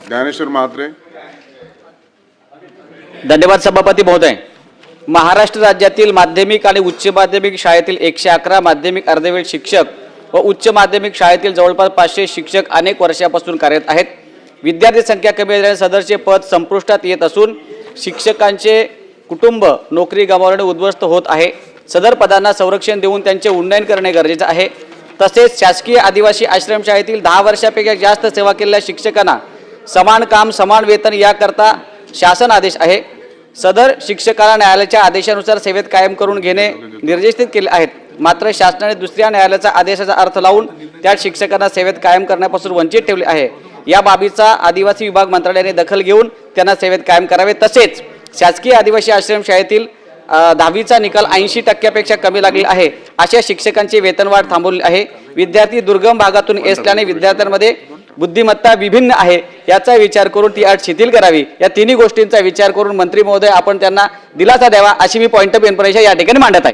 ज्ञानेश्वर म्हात्रे. धन्यवाद सभापती महोदय. महाराष्ट्र राज्यातील माध्यमिक आणि उच्च माध्यमिक शाळेतील 111 माध्यमिक अर्धवेळ शिक्षक व उच्च माध्यमिक शाळेतील जवळपास 500 शिक्षक अनेक वर्षापासून कार्यरत आहेत. विद्यार्थी संख्या कमी झाल्याने सदरचे पद संपुष्टात येत असून शिक्षकांचे कुटुंब नोकरी गमावल्याने उद्ध्वस्त होत आहे. सदर पदांना संरक्षण देऊन त्यांचे उन्नयन करणे गरजेचे आहे. तसेच शासकीय आदिवासी आश्रमशाळेतील 10 वर्षापेक्षा जास्त सेवा केलेल्या शिक्षकांना समान काम समान वेतन याकरता शासन आदेश आहे. सदर शिक्षकांना न्यायालयाच्या आदेशानुसार सेवेत कायम करून घेणे निर्देशित केले आहेत. मात्र शासनाने दुसऱ्या न्यायालयाचा आदेशाचा अर्थ लावून त्या शिक्षकांना सेवेत कायम करण्यापासून वंचित ठेवले आहे. या बाबीचा आदिवासी विभाग मंत्रालयाने दखल घेऊन त्यांना सेवेत कायम करावे. तसेच शासकीय आदिवासी आश्रमशाळेतील 10वीचा निकाल 80% कमी लागलेला आहे. अशा शिक्षकांची वेतनवाढ थांबवली आहे. विद्यार्थी दुर्गम भागातून असल्याने विद्यार्थ्यांमध्ये बुद्धिमत्ता विभिन्न आहे. याचा विचार करून ती अट शिथिल करावी. या तिन्ही गोष्टींचा विचार करून मंत्री महोदय आपण त्यांना दिलासा द्यावा अशी मी पॉइंट ऑफ इन्फॉर्मेशन या ठिकाणी मांडत आहे.